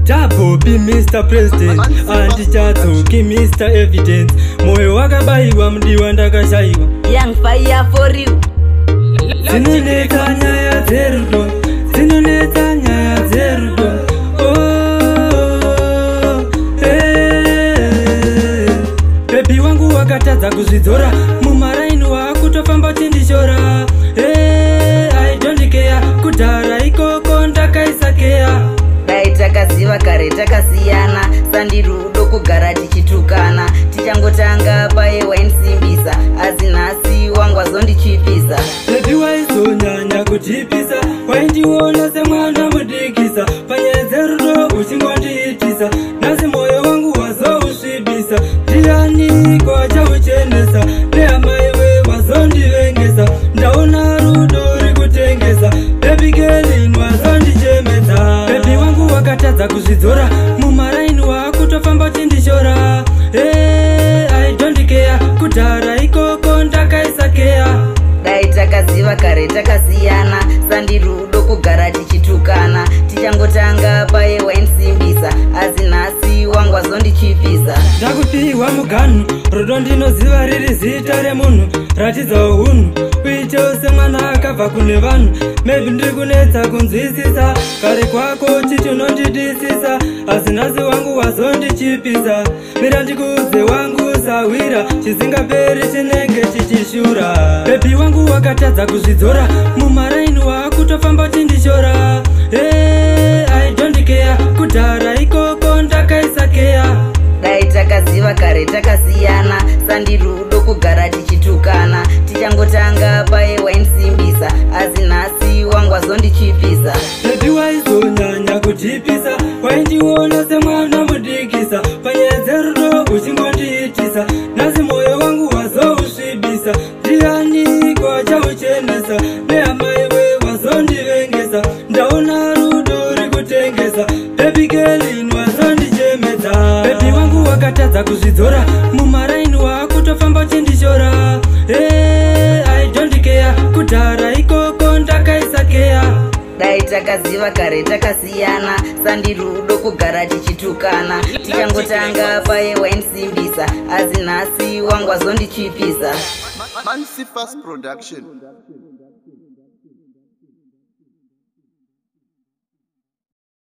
Double be Mr. President and chatoki Mr. Evidence. Moyo wakabaiwa mdiwa ndakashaiwa. Young fire for you. Zinoneta nyaya zerudo, zinoneta nyaya zerudo. Baby wangu wakatadza kuzvidzora, mumaraini wakutofamba chindishora. I don't care, kudhara ikoko ndakaisakeya. Dai takaziva kare takasiyana, sandirudo kugara tichitukana. Tichangotanga paye wainsimbisa, asi nhasi wangu azondichipisa. Baby waizonyanya kuchipisa, waindiona semwana mudikisa. Panyedzerudo uchingondiitisa, nhasi moyo wangu wazousvibisa. Ndiani kwachauchenesa, neamaiwe wazondivengesa. Ndaona rudo rikutengesa, baby girl wazondichemedza. Baby wangu wakatadza kuzvidzora, mumaraini wakutofamba chindishora. I don't care, kudhara ikoko ndakaisakeya. Dai takaziva kare takasiyana, sandirudo kugara tichitukana. Tichangotanga paye wainsimbisa, asi nhasi wangu azondichipisa. Ndakupiwa muganu, rudo ndinoziva riri zita remunhu. Ratidzawo hunhu, uitewo semwana akabva kune vanhu. Maybe ndiri kunetsa kunzwisisa, kare kwako chichunondidisisa, asi nhasi wangu wazondichipisa. Mira ndikuudze wangu sawira, chisingaperi chinenge chichishura. Baby wangu wakatadza kuzvidzora, mumaraini wakutofamba chindishora. I don't care, kudhara ikoko ndakaisakeya. Dai takaziva kare takasiyana, sandirudo kugara tichitukana. Tichangotanga paye wainsimbisa, asi nhasi wangu azondichipisa. Baby waizonyanya kuchipisa, waindiona semwana mudikisa. Panyedzerudo uchingondiitisa, nhasi moyo wangu wazousvibisa. Ndiani kwachauchenesa, neamaiwe wazondivengesa. Ndaona rudo rikutengesa, baby girl wazondichemedza. Baby wangu wakatadza kuzvidzora, mumaraini wakutofamba chindishora. I don't care, kudhara ikoko ndakaisakeya. Dai takaziva kare takasiyana, sandirudo kugara tichitukana. Tichangotanga paye wainsimbisa, asi nhasi wangu azondichipisa. Mansifas Production.